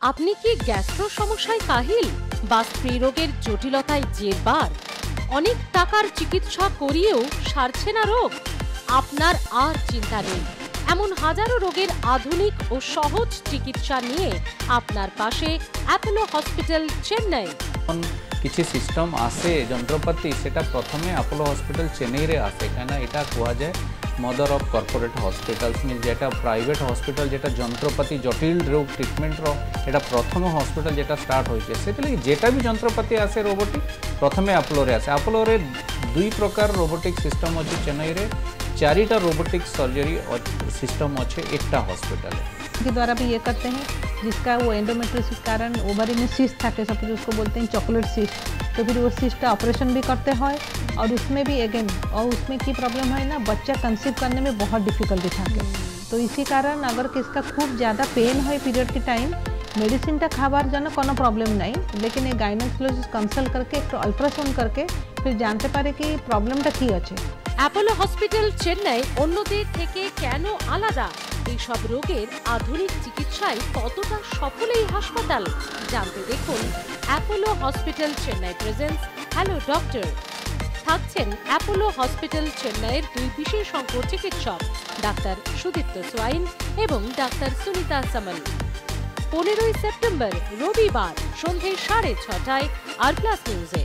আপনি কি গ্যাস্ট্রো সমস্যায় কাহিল বা স্ত্রীরোগের জটিলতায় জেরবার? অনেক টাকার চিকিৎসা করিয়েও সারছে না রোগ? আপনার আর চিন্তা নেই। এমন হাজারো রোগের আধুনিক ও সহজ চিকিৎসা নিয়ে আপনার পাশে অ্যাপোলো হসপিটাল চেন্নাই। কিছু সিস্টেম আসে যন্ত্রপাতি সেটা প্রথমে অ্যাপোলো হসপিটাল চেন্নাই রে আসে, কেন এটা কুয়া যায় মদর অফ কর্পোরেট হসপিটালস, মিন্স যেটা প্রাইভেট হসপিটাল যেটা যন্ত্রপাতি জটিল রোগ ট্রিটমেন্টর এটা প্রথম হসপিটাল যেটা স্টার্ট হয়েছে, সেটাই যেটা বি যন্ত্রপাতি আসে রোবোটিক প্রথমে অ্যাপোলোরে আসে। অ্যাপোলোরে দুই প্রকার রোবোটিক সিস্টেম আছে চেন্নাইরে, चारिटा रोबोटिक सर्जरी सिस्टम अच्छे एक हॉस्पिटल के द्वारा भी ये करते हैं, जिसका वो एंडोमेट्रियोसिस कारण ओवरी में सिस्ट था, सपोज उसको बोलते हैं चॉकलेट सिस्ट, तो फिर वो सिस्ट का ऑपरेशन भी करते हैं और उसमें भी अगेन और उसमें की प्रॉब्लम है ना, बच्चा कंसीव करने में बहुत डिफिकल्टी था। तो इसी कारण अगर किसका खूब ज़्यादा पेन है पीरियड के टाइम, मेडिसिनटा खाबार जन कोनो प्रॉब्लम नहीं, लेकिन ये गायनेकोलॉजिस्ट कंसल्ट करके एक अल्ट्रासाउंड करके फिर जानते पारे कि प्रॉब्लमटा की আছে। অ্যাপোলো হসপিটাল চেন্নাই অন্যদের থেকে কেন আলাদা? এই সব রোগের আধুনিক চিকিৎসায় কতটা সফল এই হাসপাতাল জানতে দেখুন Apollo hospital Chennai presence hello doctor. থাকছেন অ্যাপোলো হসপিটাল চেন্নাইয়ের দুই বিশেষজ্ঞ চিকিৎসক ডাক্তার সুদীপ্ত সোয়াইন এবং ডাক্তার সুনিতা সামল। 15 সেপ্টেম্বর রবিবার সন্ধ্যে 6:30 আর প্লাস নিউজে।